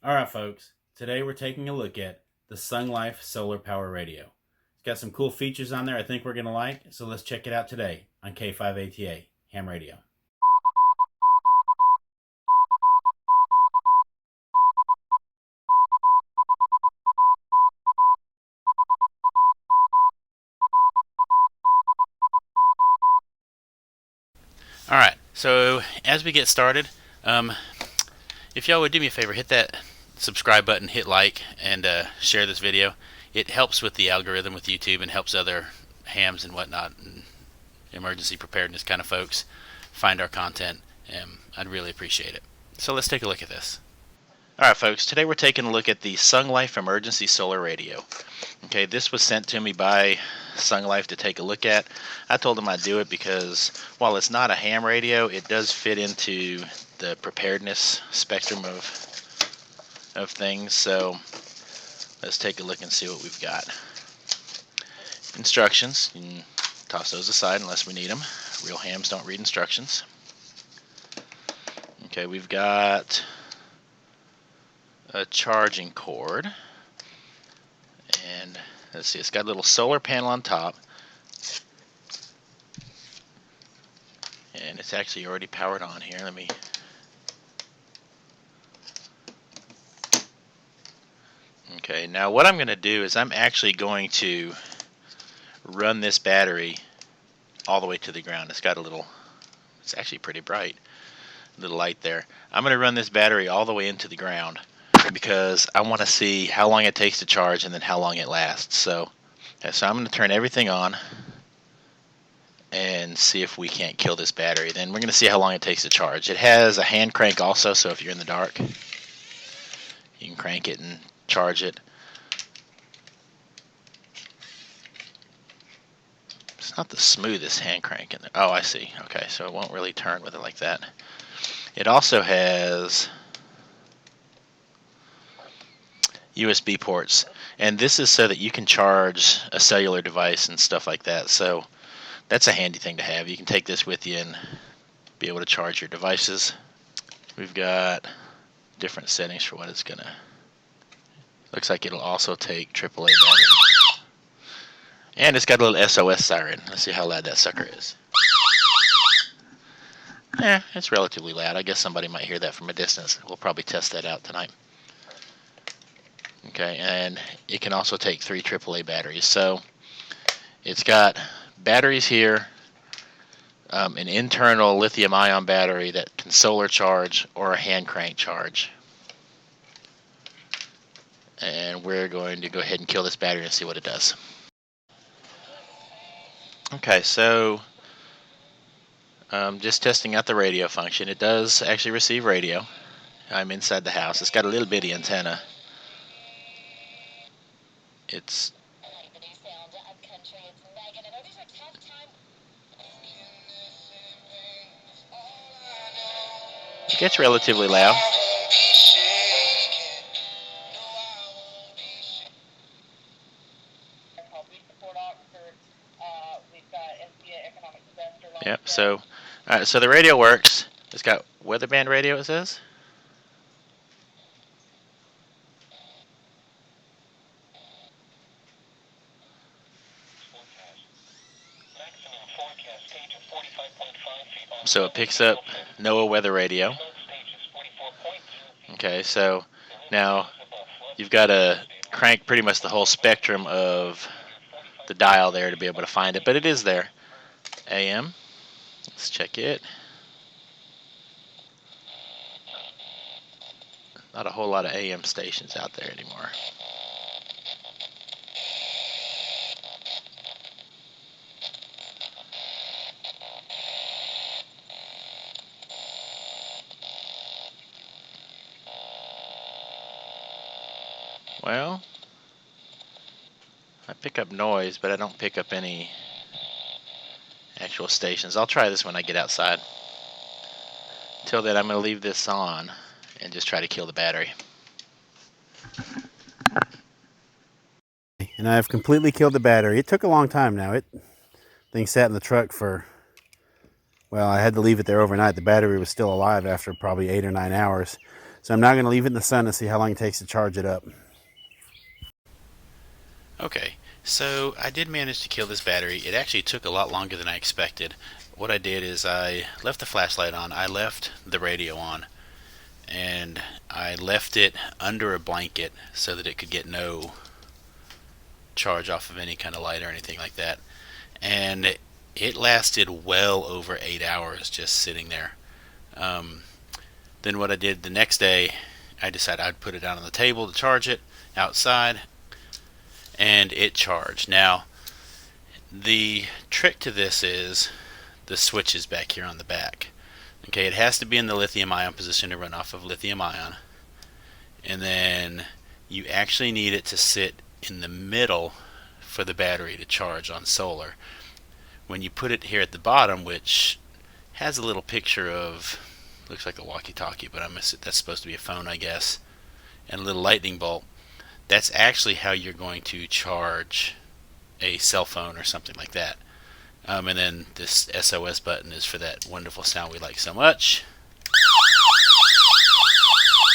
Alright folks, today we're taking a look at the Sunglife solar power radio. It's got some cool features on there I think we're going to like, so let's check it out today on K5ATA Ham Radio. Alright, so as we get started, if y'all would do me a favor, hit that subscribe button, hit like, and share this video. It helps with the algorithm with YouTube and helps other hams and whatnot and emergency preparedness kind of folks find our content. I'd really appreciate it. So let's take a look at this. Alright folks, today we're taking a look at the Sunglife Emergency Solar Radio. Okay, this was sent to me by Sunglife to take a look at. I told them I'd do it because while it's not a ham radio, it does fit into the preparedness spectrum of things. So let's take a look and see what we've got. Instructions, you can toss those aside unless we need them. Real hams don't read instructions. Okay, we've got a charging cord, and let's see, it's got a little solar panel on top, and it's actually already powered on here. Okay, now what I'm going to do is I'm actually going to run this battery all the way to the ground. It's actually pretty bright, little light there. I'm going to run this battery all the way into the ground because I want to see how long it takes to charge and then how long it lasts. So I'm going to turn everything on and see if we can't kill this battery. Then we're going to see how long it takes to charge. It has a hand crank also, so if you're in the dark, you can crank it and charge it. It's not the smoothest hand crank in there. Oh, I see. Okay, so it won't really turn with it like that. It also has USB ports, and this is so that you can charge a cellular device and stuff like that. So that's a handy thing to have. You can take this with you and be able to charge your devices. We've got different settings for what it's gonna. Looks like it'll also take AAA battery, and it's got a little SOS siren. Let's see how loud that sucker is. It's relatively loud. I guess somebody might hear that from a distance. We'll probably test that out tonight. Okay, and it can also take 3 AAA batteries. So it's got batteries here, an internal lithium-ion battery that can solar charge or a hand crank charge. And we're going to go ahead and kill this battery and see what it does. Okay, so just testing out the radio function. It does actually receive radio. I'm inside the house. It's got a little bitty antenna. It gets relatively loud. Yep, so the radio works. It's got weatherband radio, it says. So it picks up NOAA weather radio. Okay, so now you've got to crank pretty much the whole spectrum of the dial there to be able to find it, but it is there. AM. Let's check it. Not a whole lot of AM stations out there anymore. Well, I pick up noise, but I don't pick up any actual stations. I'll try this when I get outside. Until then, I'm going to leave this on and just try to kill the battery. And I've completely killed the battery. It took a long time now. Thing sat in the truck for, well, I had to leave it there overnight. The battery was still alive after probably 8 or 9 hours. So I'm now going to leave it in the sun and see how long it takes to charge it up. Okay, so I did manage to kill this battery. It actually took a lot longer than I expected. What I did is I left the flashlight on, I left the radio on, and I left it under a blanket so that it could get no charge off of any kind of light or anything like that. And it lasted well over 8 hours just sitting there. Then what I did the next day, I decided I'd put it down on the table to charge it outside, and it charged. Now, the trick to this is the switches back here on the back. Okay, it has to be in the lithium ion position to run off of lithium ion, and then you actually need it to sit in the middle for the battery to charge on solar. When you put it here at the bottom, which has a little picture of, looks like a walkie-talkie, but that's supposed to be a phone, I guess, and a little lightning bolt, that's actually how you're going to charge a cell phone or something like that. And then this SOS button is for that wonderful sound we like so much.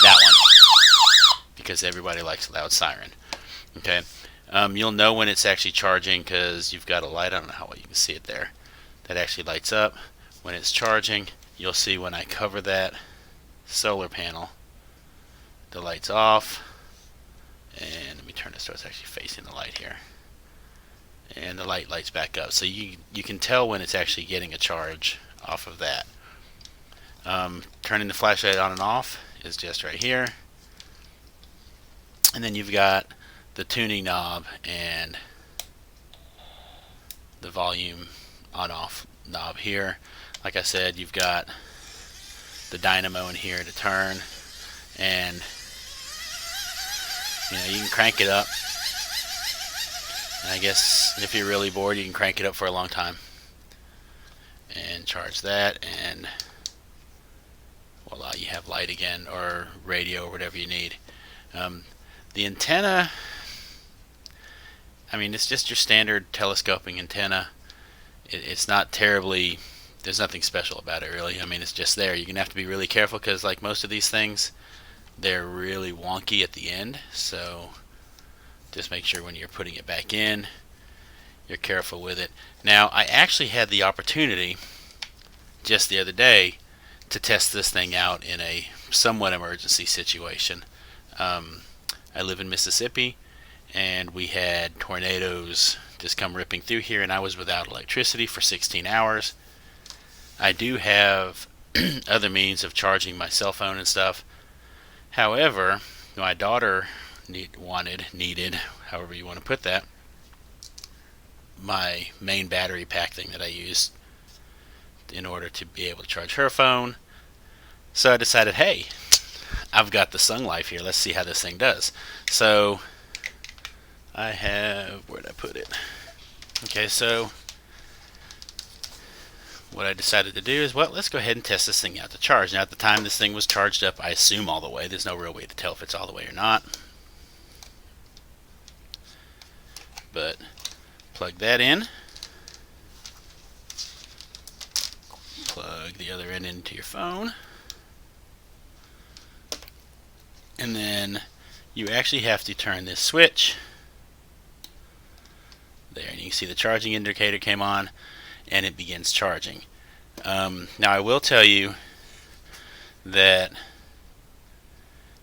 That one, because everybody likes a loud siren. Okay, you'll know when it's actually charging because you've got a light. I don't know how well you can see it there. That actually lights up when it's charging. You'll see when I cover that solar panel, the light's off. And let me turn this so it's actually facing the light here. And the light lights back up. So you can tell when it's actually getting a charge off of that. Turning the flashlight on and off is just right here. And then you've got the tuning knob and the volume on-off knob here. Like I said, you've got the dynamo in here to turn, and you can crank it up. And I guess if you're really bored, you can crank it up for a long time and charge that, and voila, you have light again, or radio, or whatever you need. The antenna, I mean, it's just your standard telescoping antenna. It's not terribly, there's nothing special about it really. I mean, it's just there. You're going to have to be really careful because like most of these things, they're really wonky at the end. So just make sure when you're putting it back in, you're careful with it. Now, I actually had the opportunity just the other day to test this thing out in a somewhat emergency situation. I live in Mississippi, and we had tornadoes just come ripping through here, and I was without electricity for 16 hours. I do have other means of charging my cell phone and stuff. However, my daughter needed, however you want to put that, my main battery pack thing that I use in order to be able to charge her phone. So I decided, hey, I've got the Sunglife here. Let's see how this thing does. So I have, where'd I put it? Okay, so what I decided to do is, well, let's go ahead and test this thing out to charge. Now, at the time this thing was charged up, I assume all the way. There's no real way to tell if it's all the way or not. But plug that in. Plug the other end into your phone. And then you actually have to turn this switch there, and you can see the charging indicator came on, and it begins charging. Now I will tell you that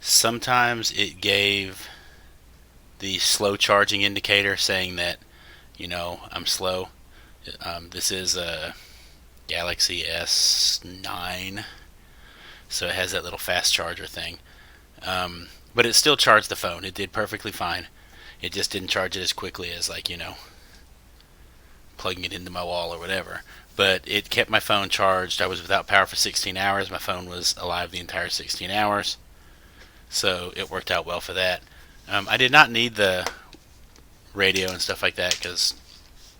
sometimes it gave the slow charging indicator saying that I'm slow. This is a Galaxy S9, so it has that little fast charger thing. But it still charged the phone. It did perfectly fine. It just didn't charge it as quickly as plugging it into my wall or whatever. But it kept my phone charged. I was without power for 16 hours. My phone was alive the entire 16 hours. So it worked out well for that. I did not need the radio and stuff like that because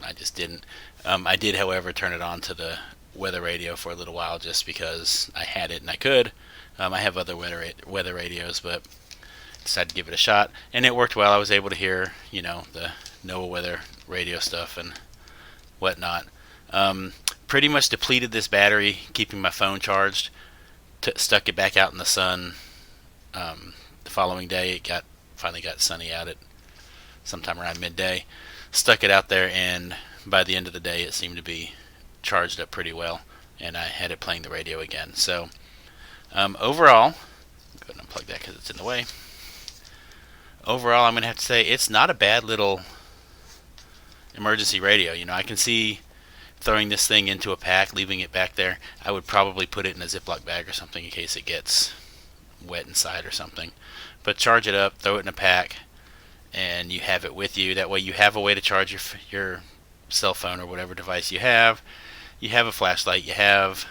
I just didn't. I did, however, turn it on to the weather radio for a little while just because I had it and I could. I have other weather radios, but decided to give it a shot, and it worked well. I was able to hear, the NOAA weather radio stuff and whatnot. Pretty much depleted this battery, keeping my phone charged. Stuck it back out in the sun The following day, finally got sunny out at sometime around midday. Stuck it out there, and by the end of the day, it seemed to be charged up pretty well, and I had it playing the radio again. So overall, go ahead and unplug that because it's in the way. Overall, I'm going to have to say it's not a bad little emergency radio. I can see throwing this thing into a pack, leaving it back there. I would probably put it in a Ziploc bag or something in case it gets wet inside or something. But charge it up, throw it in a pack, and you have it with you. That way you have a way to charge your cell phone or whatever device you have. You have a flashlight, you have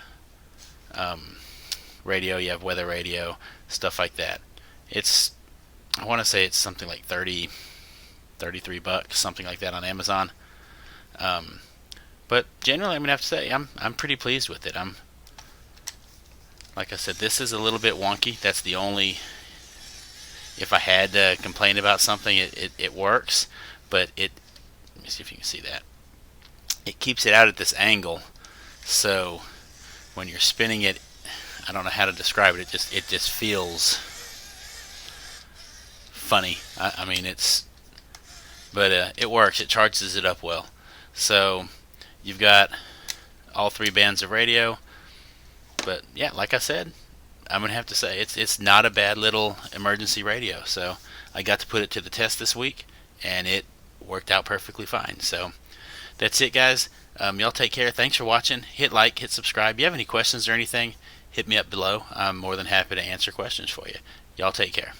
radio, you have weather radio, stuff like that. I want to say it's something like $33, something like that on Amazon. But generally, I'm gonna have to say I'm pretty pleased with it. Like I said, this is a little bit wonky. That's the only. If I had to complain about something, it works, but let me see if you can see that. It keeps it out at this angle, so when you're spinning it, I don't know how to describe it. It just feels funny. I mean, but it works. It charges it up well. So you've got all 3 bands of radio. But yeah, like I said, I'm gonna have to say it's not a bad little emergency radio. So I got to put it to the test this week, and it worked out perfectly fine. So that's it, guys. Y'all take care. Thanks for watching. Hit like, hit subscribe. If you have any questions or anything, hit me up below. I'm more than happy to answer questions for you. Y'all take care.